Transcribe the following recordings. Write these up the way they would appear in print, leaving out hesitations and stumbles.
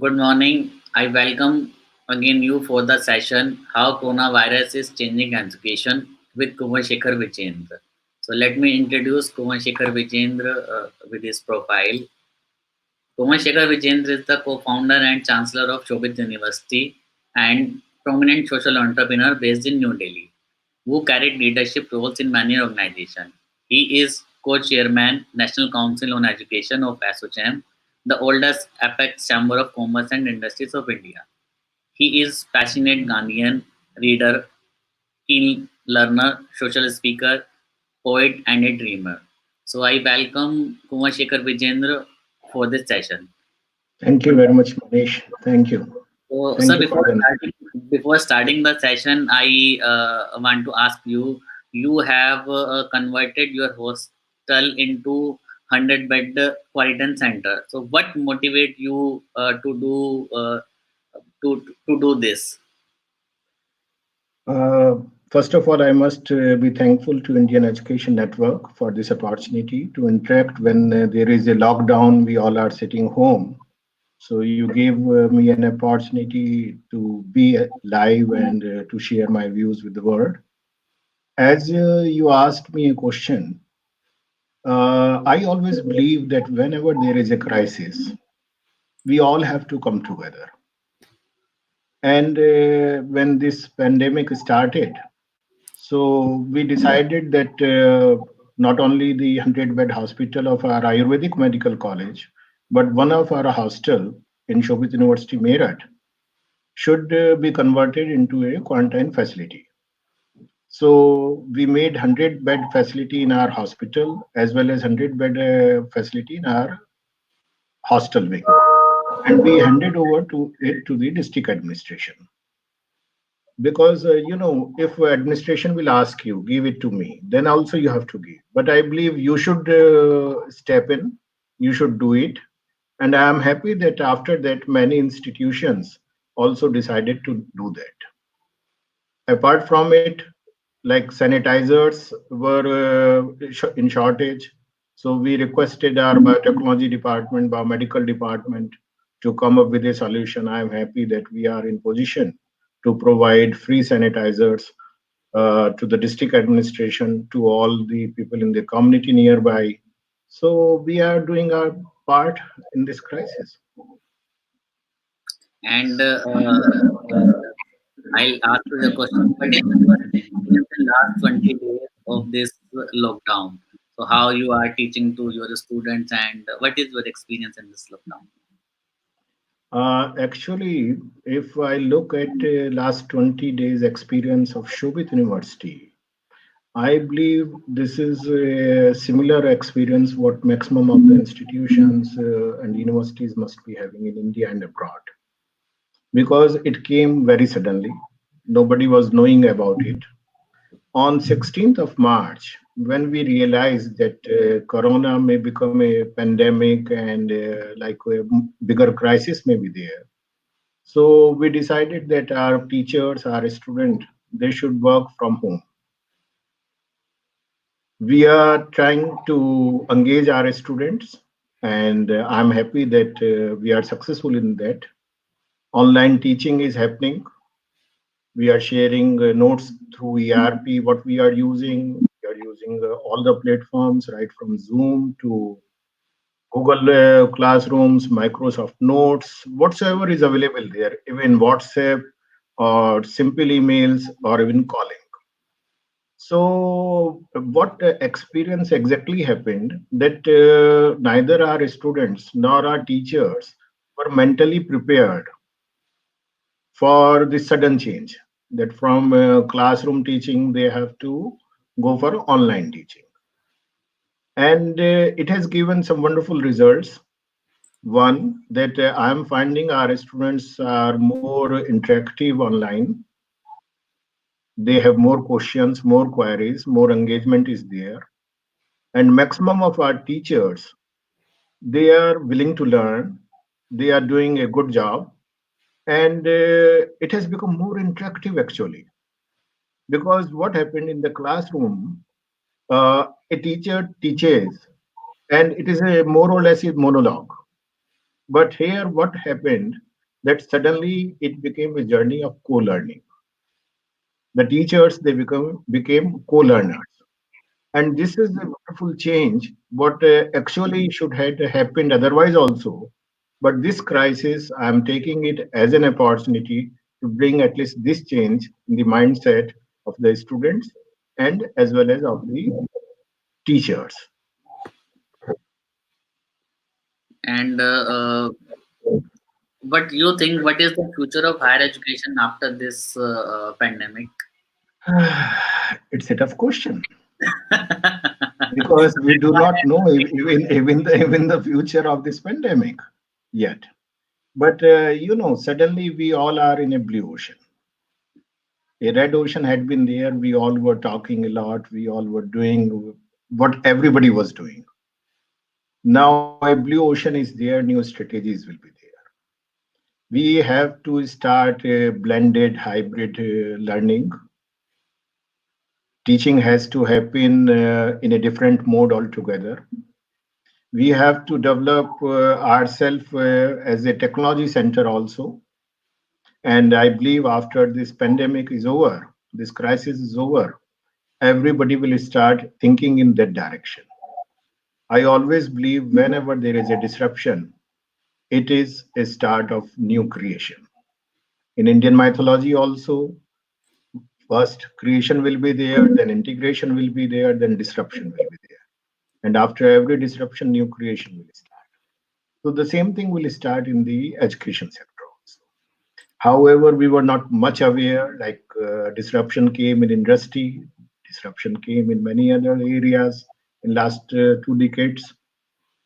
Good morning. I welcome again you for the session How Coronavirus is Changing Education with Kunwar Shekhar Vijendra. So let me introduce Kunwar Shekhar Vijendra with his profile. Kunwar Shekhar Vijendra is the co-founder and Chancellor of Shobhit University and prominent social entrepreneur based in New Delhi, who carried leadership roles in many organizations. He is co-chairman, National Council on Education of ASSOCHAM, the oldest apex chamber of commerce and industries of India. He is passionate Gandhian reader, keen learner, social speaker, poet, and a dreamer. So I welcome Kumar Shekhar Vijendra for this session. Thank you very much, Manish. Thank you. So, Thank sir, you for the. before starting the session, I want to ask you. You have converted your hostel into 100-bed quarantine center. So, what motivate you to do this? Uh, First of all, I must be thankful to Indian Education Network for this opportunity to interact when there is a lockdown. We all are sitting home. So you gave me an opportunity to be live and to share my views with the world. As you asked me a question, I always believe that whenever there is a crisis, we all have to come together. And when this pandemic started, so we decided that not only the 100-bed hospital of our Ayurvedic Medical College, but one of our hostel in Shobhit University, Meerut, should be converted into a quarantine facility. So we made 100-bed facility in our hospital as well as 100-bed facility in our hostel wing, and we handed over to it to the district administration. Because if administration will ask you give it to me, then also you have to give, but I believe you should step in, you should do it. And I am happy that after that many institutions also decided to do that. Apart from it, like sanitizers were in shortage, so we requested our biotechnology department, biomedical department, to come up with a solution. I am happy that we are in position to provide free sanitizers to the district administration, to all the people in the community nearby. So we are doing our part in this crisis. And I'll ask you the question. What is your experience in last 20 days of this lockdown? So, how you are teaching to your students, and what is your experience in this lockdown? Actually, if I look at last 20 days experience of Shobhit University, I believe this is a similar experience what maximum of the institutions and universities must be having in India and abroad, because it came very suddenly. Nobody was knowing about it. On 16th of March, when we realized that Corona may become a pandemic and like a bigger crisis may be there, so we decided that our teachers, our students, they should work from home. We are trying to engage our students, and I'm happy that we are successful in that. Online teaching is happening. We are sharing notes through ERP, what we are using. We are using all the platforms, right from Zoom to Google Classrooms, Microsoft Notes, whatsoever is available there, even WhatsApp or simple emails or even calling. So, what experience exactly happened that neither our students nor our teachers were mentally prepared for the sudden change, that from classroom teaching they have to go for online teaching. And it has given some wonderful results. One, that I am finding our students are more interactive online. They have more questions, more queries, more engagement is there. And maximum of our teachers, they are willing to learn. They are doing a good job. And it has become more interactive actually. Because what happened in the classroom, a teacher teaches, and it is a more or less a monologue. But here, what happened? that suddenly it became a journey of co-learning. The teachers they became co-learners, and this is a wonderful change. What actually should have happened otherwise also, but this crisis I am taking it as an opportunity to bring at least this change in the mindset of the students and as well as of the teachers. And what you think? What is the future of higher education after this pandemic? It's a tough question because we do not know even the future of this pandemic yet. But suddenly we all are in a blue ocean. A red ocean had been there. We all were talking a lot. We all were doing what everybody was doing. Now a blue ocean is there. New strategies will be there. We have to start a blended hybrid learning. Teaching has to happen in a different mode altogether. We have to develop ourselves as a technology center also. And I believe after this pandemic is over, this crisis is over, everybody will start thinking in that direction. I always believe whenever there is a disruption, it is a start of new creation. In Indian mythology, also, first creation will be there, then integration will be there, then disruption will be there. And after every disruption, new creation will start. So the same thing will start in the education sector also. However, we were not much aware, like disruption came in industry, disruption came in many other areas in last 2 decades.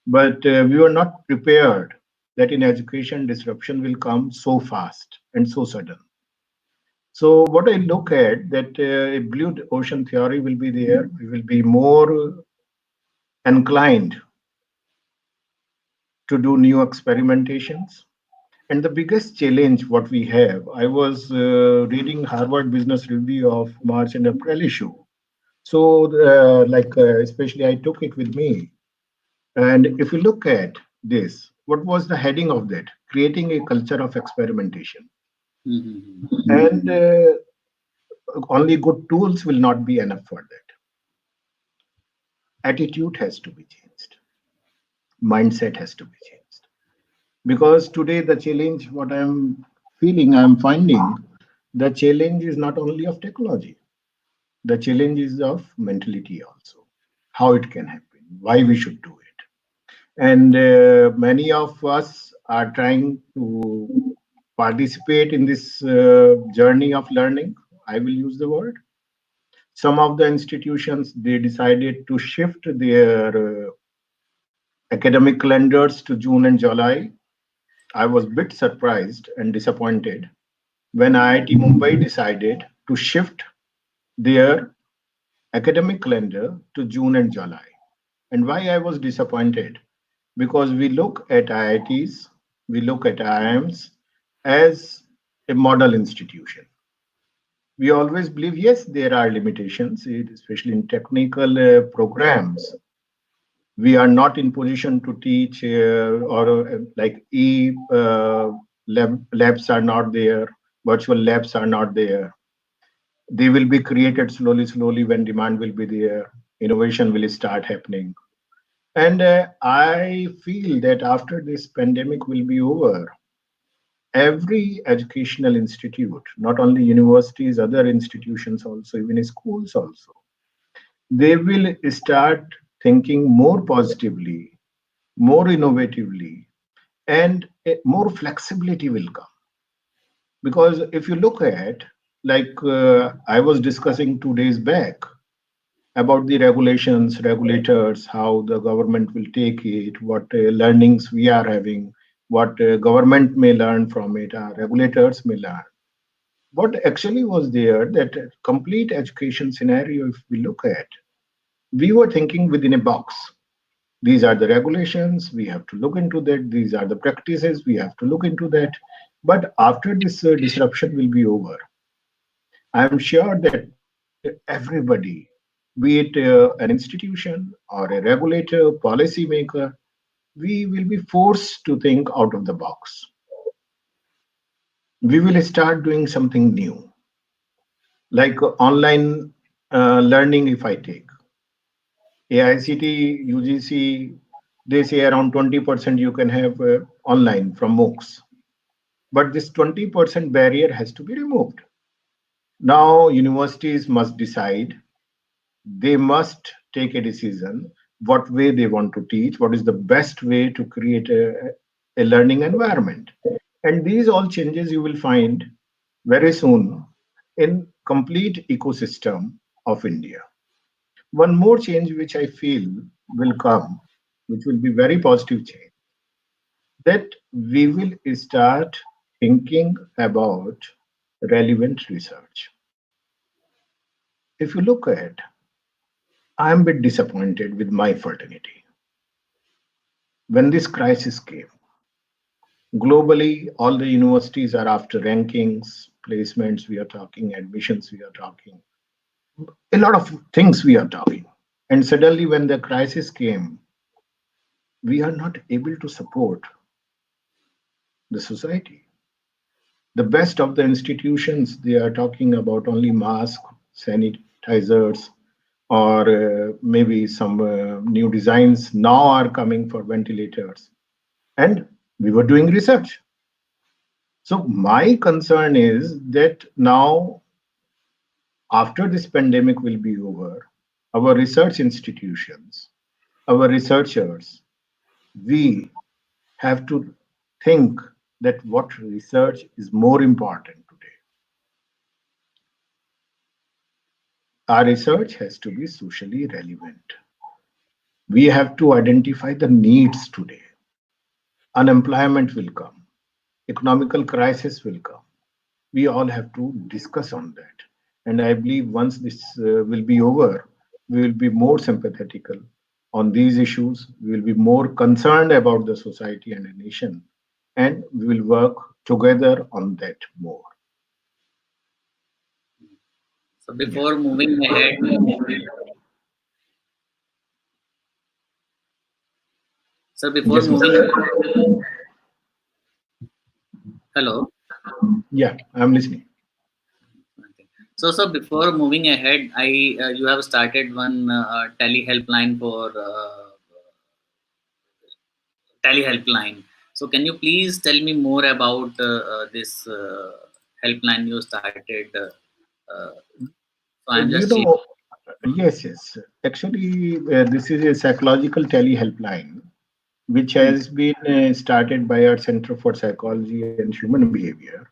But we were not prepared that in education disruption will come so fast and so sudden. So what I look at that a blue ocean theory will be there. We will be more inclined to do new experimentations. And the biggest challenge what we have, I was reading Harvard Business Review of March and April issue. So, especially I took it with me. And if you look at this, what was the heading of that? Creating a culture of experimentation. Mhm. And only good tools will not be enough for that. Attitude has to be changed, mindset has to be changed. Because today, the challenge, what I'm feeling, I'm finding, the challenge is not only of technology, the challenge is of mentality also. How it can happen, why we should do it. And many of us are trying to participate in this journey of learning. I will use the word. Some of the institutions they decided to shift their academic calendars to June and July. I was a bit surprised and disappointed when IIT Mumbai decided to shift their academic calendar to June and July. And why I was disappointed? Because we look at IITs, we look at IIMs as a model institution. We always believe, yes, there are limitations, especially in technical programs. We are not in position to teach or like labs are not there, virtual labs are not there. They will be created slowly, slowly when demand will be there. Innovation will start happening. And I feel that after this pandemic will be over, every educational institute, not only universities, other institutions also, even schools also, they will start thinking more positively, more innovatively, and more flexibility will come. Because if you look at, like I was discussing 2 days back about the regulations, regulators, how the government will take it, what learnings we are having, what government may learn from it, our regulators may learn. What actually was there that complete education scenario, if we look at, we were thinking within a box. These are the regulations, we have to look into that. These are the practices, we have to look into that. But after this disruption will be over, I am sure that everybody, be it an institution or a regulator, policy maker, we will be forced to think out of the box. we will start doing something new, like online learning. If I take AICT, UGC, they say around 20% you can have online from MOOCs. But this 20% barrier has to be removed. Now, universities must decide, they must take a decision what way they want to teach, what is the best way to create a learning environment. And these all changes you will find very soon in complete ecosystem of India. One more change which I feel will come, which will be very positive change, that we will start thinking about relevant research. If you look at, I am a bit disappointed with my fraternity. When this crisis came, globally, all the universities are after rankings, placements, we are talking, admissions, we are talking, a lot of things we are talking. And suddenly, when the crisis came, we are not able to support the society. The best of the institutions, they are talking about only masks, sanitizers, or maybe some new designs now are coming for ventilators. And we were doing research. So my concern is that now, after this pandemic will be over, our research institutions, our researchers, we have to think that what research is more important today. Our research has to be socially relevant. We have to identify the needs today. Unemployment will come, economical crisis will come. We all have to discuss on that. And I believe once this will be over, we will be more sympathetical on these issues. We will be more concerned about the society and the nation, and we will work together on that more. So Yeah. before moving ahead, so before Yes, moving, Mr. hello. Yeah, I'm listening. Okay. So before moving ahead, you have started one tele helpline for tele helpline. So can you please tell me more about this helpline you started? Uh, so I'm You just sharing. know, yes, yes. Actually, this is a psychological tele helpline which Hmm. has been started by our Center for Psychology and Human Behavior.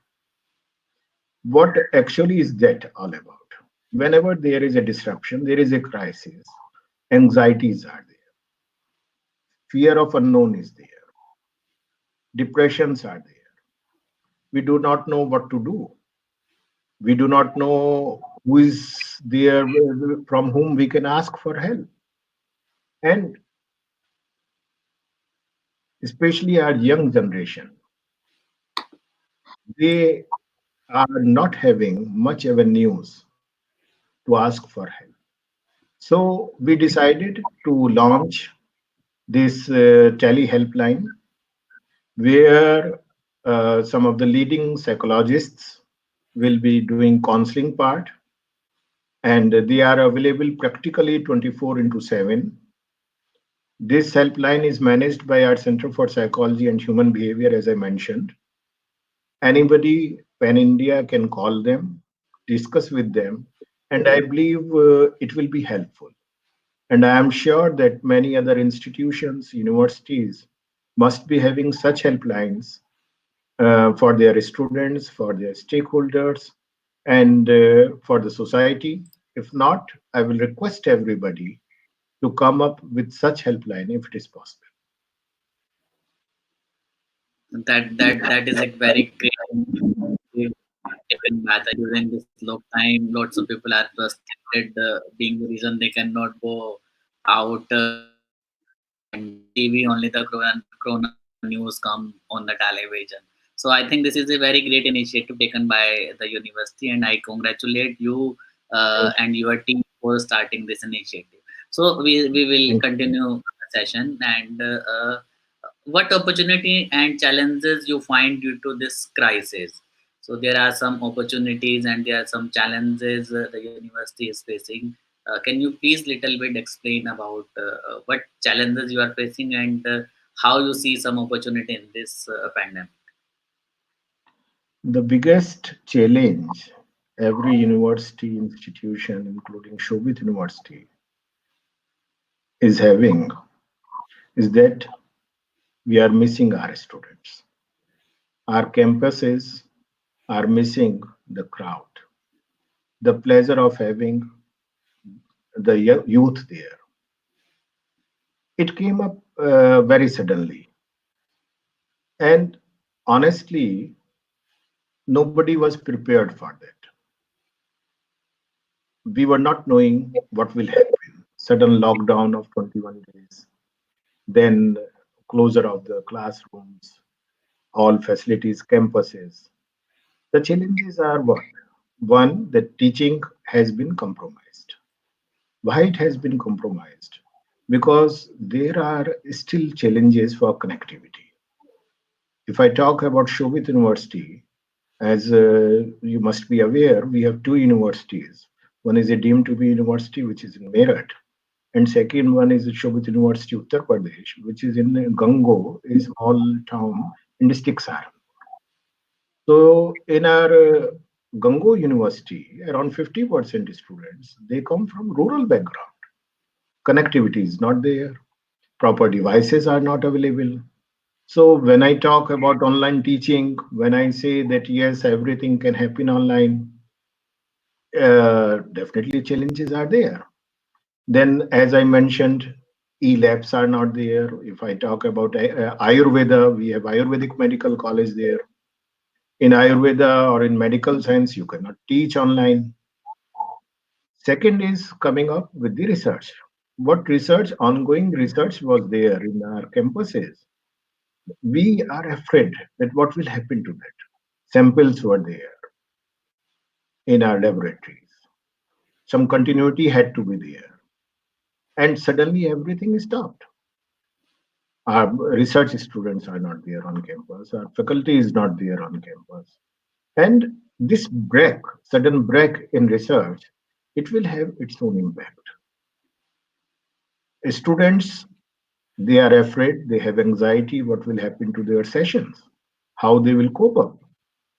What actually is that all about? Whenever there is a disruption, there is a crisis, anxieties are there, fear of unknown is there, depressions are there. We do not know what to do. We do not know who is there from whom we can ask for help. And especially our young generation, they are not having much avenues to ask for help. So we decided to launch this tele helpline where some of the leading psychologists will be doing counseling part, and they are available practically 24 into 7. This helpline is managed by our Center for Psychology and Human Behavior, as I mentioned. Anybody pan India can call them, discuss with them, and I believe it will be helpful. And I am sure that many other institutions, universities must be having such helplines for their students, for their stakeholders, and for the society. If not, I will request everybody to come up with such helpline if it is possible. That is a very great initiative taken by the during this lock time. Lots of people are frustrated, being the reason they cannot go out and TV only the corona news come on the television. So I think this is a very great initiative taken by the university, and I congratulate you Thank you. and your team for starting this initiative. So we will Thank you. continue the session. And what opportunity and challenges you find due to this crisis? So there are some opportunities and there are some challenges the university is facing. Can you please little bit explain about what challenges you are facing and how you see some opportunity in this pandemic? The biggest challenge every university institution, including Shobhit University, is having is that we are missing our students. Our campuses are missing the crowd, the pleasure of having the youth there. It came up very suddenly. And honestly, nobody was prepared for that. We were not knowing what will happen. Sudden lockdown of 21 days, then closure of the classrooms, all facilities, campuses. The challenges are what? One, that teaching has been compromised. Why it has been compromised? Because there are still challenges for connectivity. If I talk about Shobhit University, as you must be aware, we have two universities. One is a deemed to be university, which is in Meerut, and second one is Shobhit University, Uttar Pradesh, which is in Gango, a small town in district Saran. So in our Gango University, around 50% students, they come from rural background. Connectivity is not there. Proper devices are not available. So when I talk about online teaching, when I say that yes, everything can happen online, definitely challenges are there. Then, as I mentioned, e-labs are not there. If I talk about Ayurveda, we have Ayurvedic medical college there. In Ayurveda or in medical science, you cannot teach online. Second is coming up with the research. What research, ongoing research was there in our campuses? We are afraid that what will happen to that. Samples were there in our laboratories. Some continuity had to be there. And suddenly everything is stopped. Our research students are not there on campus. Our faculty is not there on campus. And this break, sudden break in research, it will have its own impact. Students, they are afraid, they have anxiety what will happen to their sessions, how they will cope up,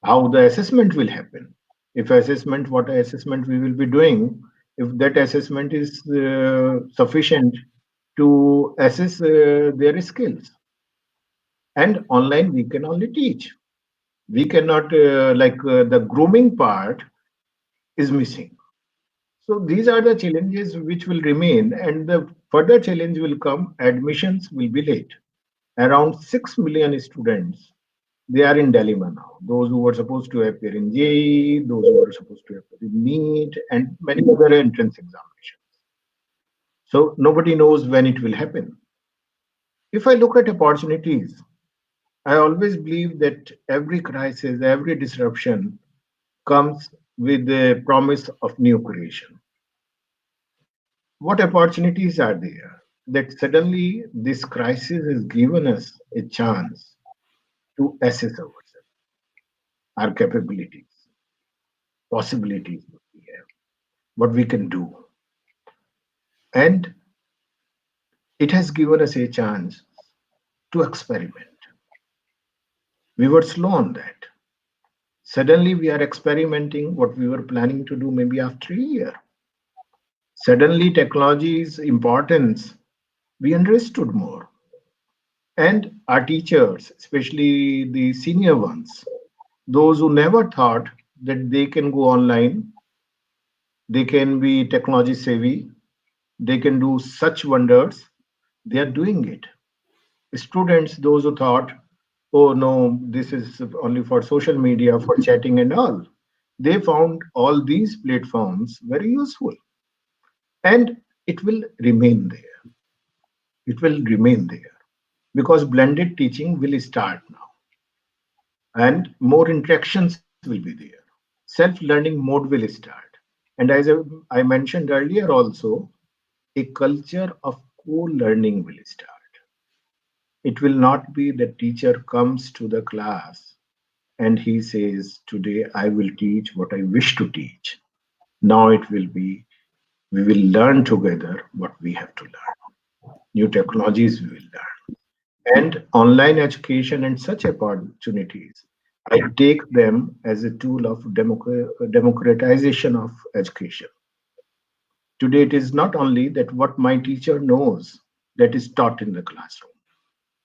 how the assessment will happen. If assessment, what assessment we will be doing, if that assessment is sufficient to assess their skills. And online, we can only teach. We cannot, the grooming part is missing. So these are the challenges which will remain, and the further challenge will come. Admissions will be late. Around 6 million students, they are in dilemma now. Those who were supposed to appear in JEE, those who were supposed to appear in NEET, and many other entrance examinations. So nobody knows when it will happen. If I look at opportunities, I always believe that every crisis, every disruption comes with the promise of new creation. What opportunities are there? That suddenly this crisis has given us a chance to assess ourselves, our capabilities, possibilities that we have, what we can do. And it has given us a chance to experiment. We were slow on that. Suddenly we are experimenting what we were planning to do maybe after a year. Suddenly technology's importance, we understood more. And our teachers, especially the senior ones, those who never thought that they can go online, they can be technology savvy, they can do such wonders, they are doing it. Students, those who thought, oh no, this is only for social media, for chatting and all, they found all these platforms very useful. And it will remain there. It will remain there because blended teaching will start now and more interactions will be there. Self learning mode will start. And as I mentioned earlier, also, a culture of co learning will start. It will not be the teacher comes to the class and he says, today I will teach what I wish to teach. Now it will be, we will learn together what we have to learn. New technologies we will learn. And online education and such opportunities, I take them as a tool of democratization of education. Today, it is not only that what my teacher knows that is taught in the classroom.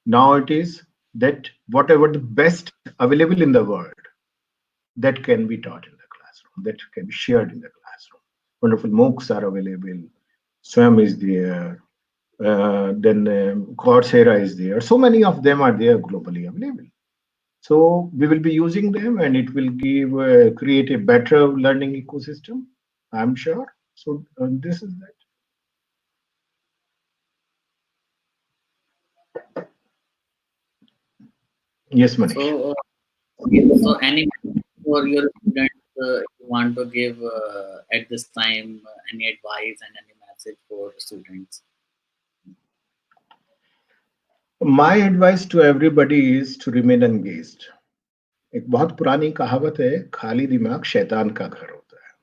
Now it is that whatever the best available in the world that can be taught in the classroom, that can be shared in the classroom. Wonderful MOOCs are available. Swam is there. Then Coursera is there. So many of them are there globally available. So we will be using them, and it will give create a better learning ecosystem. I'm sure. So this is that. Yes, Manish. So, so any for your students you want to give at this time any advice and any message for students? My advice to everybody is to remain engaged. एक बहुत पुरानी कहावत है, खाली दिमाग शैतान का घर होता है.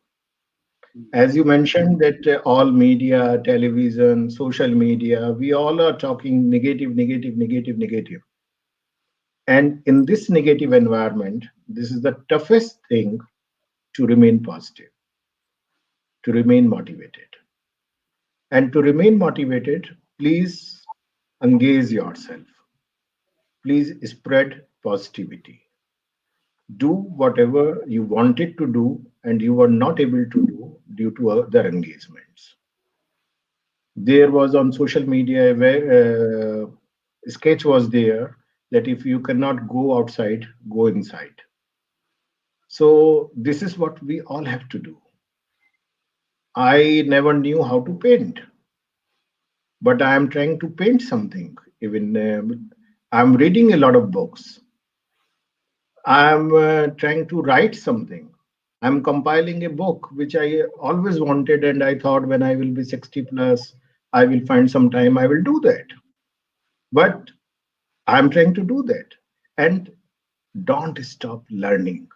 As you mentioned that all media, television, social media, we all are talking negative, negative, negative, negative. And in this negative environment, this is the toughest thing to remain positive, to remain motivated. And to remain motivated, please engage yourself. Please spread positivity. Do whatever you wanted to do and you were not able to do due to other engagements. There was on social media where sketch was there that if you cannot go outside, go inside. So this is what we all have to do. I never knew how to paint, but I am trying to paint something. Even I'm reading a lot of books. I'm trying to write something. I'm compiling a book which I always wanted, and I thought when I will be 60 plus, I will find some time, I will do that. But I'm trying to do that. And don't stop learning.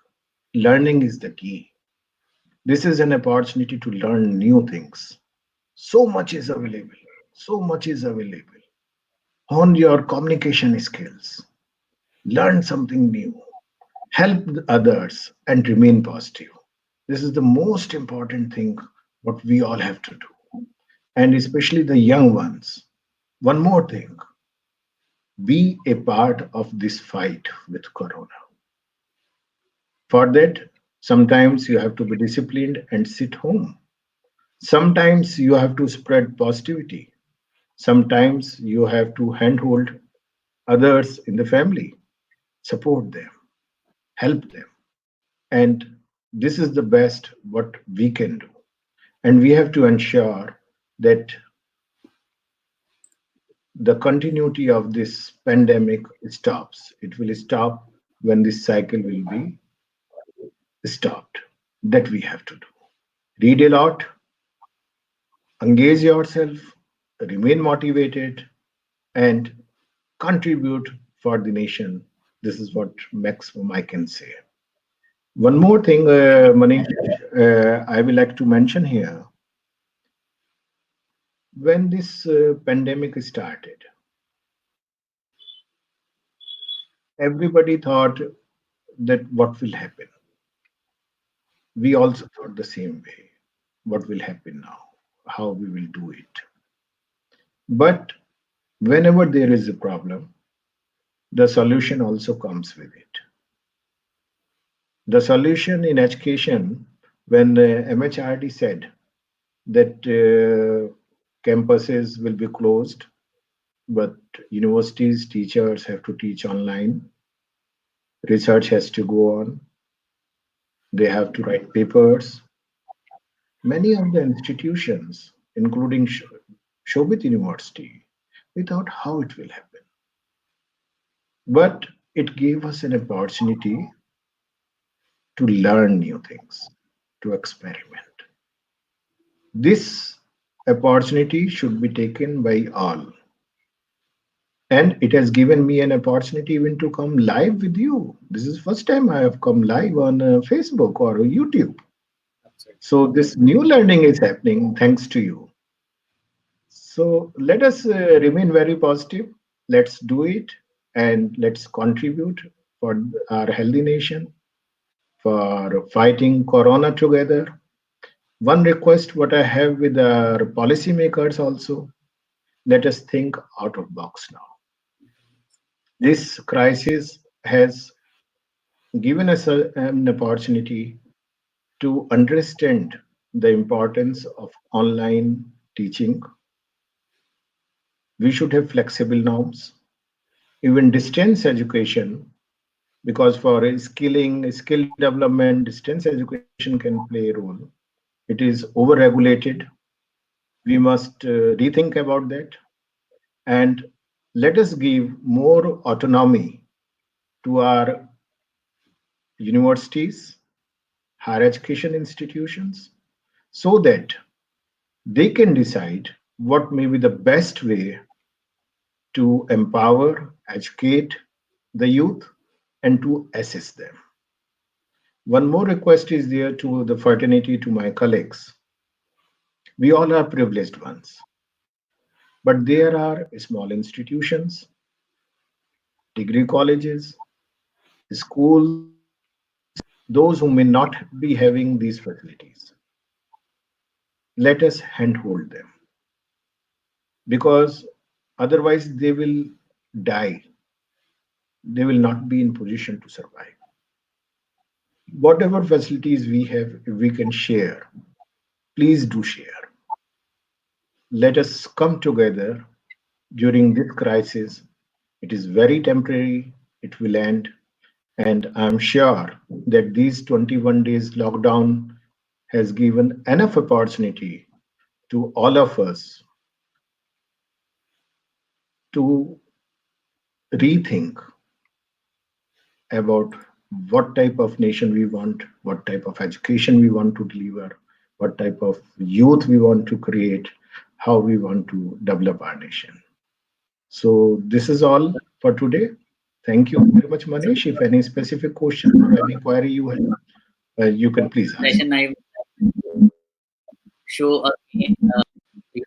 Learning is the key. This is an opportunity to learn new things. So much is available. So much is available. Hone your communication skills. Learn something new. Help others and remain positive. This is the most important thing what we all have to do. And especially the young ones. One more thing, be a part of this fight with Corona. For that, sometimes you have to be disciplined and sit home. Sometimes you have to spread positivity. Sometimes you have to handhold others in the family, support them, help them. And this is the best what we can do. And we have to ensure that the continuity of this pandemic stops. It will stop when this cycle will be stopped. That we have to do. Read a lot, engage yourself, remain motivated, and contribute for the nation. This is what maximum I can say. One more thing, Manish, I will like to mention here. When this pandemic started, everybody thought that what will happen. We also thought the same way. What will happen now? How we will do it? But whenever there is a problem, the solution also comes with it. The solution in education, when MHRD said that campuses will be closed, but universities, teachers have to teach online, research has to go on, they have to write papers. Many of the institutions, including Shobhit University, we thought how it will happen. But it gave us an opportunity to learn new things, to experiment. This opportunity should be taken by all. And it has given me an opportunity even to come live with you. This is first time I have come live on Facebook or YouTube. Absolutely. So this new learning is happening thanks to you. So let us remain very positive. Let's do it and let's contribute for our healthy nation, for fighting Corona together. One request what I have with our policymakers also, let us think out of box now. This crisis has given us an opportunity to understand the importance of online teaching. We should have flexible norms, even distance education, because for skilling, skill development, distance education can play a role. It is over-regulated. We must rethink about that, and let us give more autonomy to our universities, higher education institutions, so that they can decide what may be the best way to empower, educate the youth, and to assist them. One more request is there to the fraternity, to my colleagues. We all are privileged ones, but there are small institutions, degree colleges, schools, those who may not be having these facilities. Let us handhold them because otherwise they will die. They will not be in position to survive. Whatever facilities we have, if we can share, please do share. Let us come together during this crisis. It is very temporary, it will end, and I'm sure that these 21 days lockdown has given enough opportunity to all of us to rethink about what type of nation we want, what type of education we want to deliver, what type of youth we want to create, how we want to develop our nation. So this is all for today. Thank you very much, So Manish. If any specific question or any query you have, you can please ask. session I show again your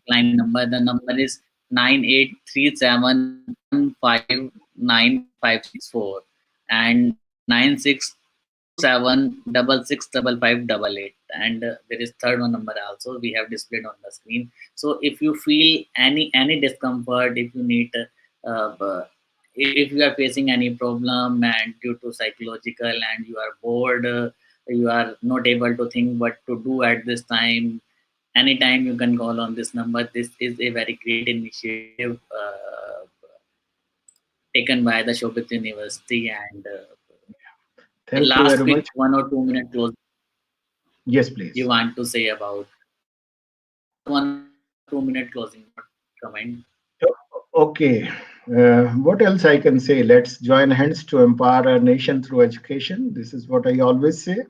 line number. The number is 9837159564 and 9627665588. And there is third one number also we have displayed on the screen. So if you feel any discomfort, if you need if you are facing any problem and due to psychological and you are bored, you are not able to think what to do at this time, anytime you can call on this number. This is a very great initiative taken by the Shobhit University. And a Thank you last very quick much. 1 or 2 minute close Yes, you please. want to say about last 1 or 2 minute closing comment. Okay. What else I can say? Let's join hands to empower our nation through education. This is what I always say.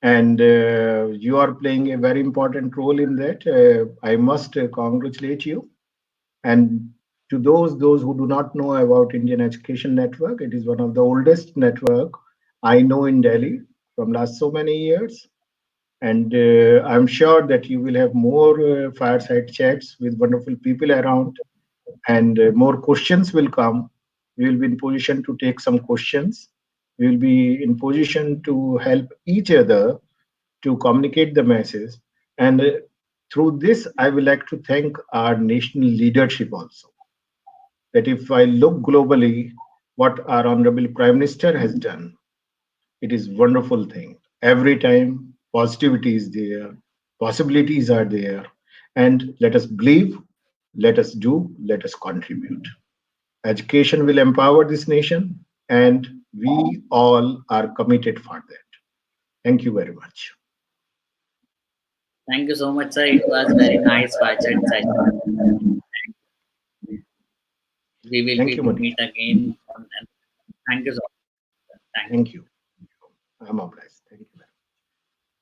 And you are playing a very important role in that. I must congratulate you. And to those who do not know about Indian Education Network, it is one of the oldest network I know in Delhi from last so many years. And I'm sure that you will have more fireside chats with wonderful people around, and more questions will come. We will be in position to take some questions. We will be in position to help each other to communicate the message. And through this, I would like to thank our national leadership also. That if I look globally, what our Honorable Prime Minister has done, it is wonderful thing. Every time positivity is there, possibilities are there, and let us believe, let us do, let us contribute. Education will empower this nation, and we all are committed for that. Thank you very much. Thank you so much, sir. It was very nice chat session. We will Thank be you, meet Manish. again. And thank you so much. Thank you. Thank you.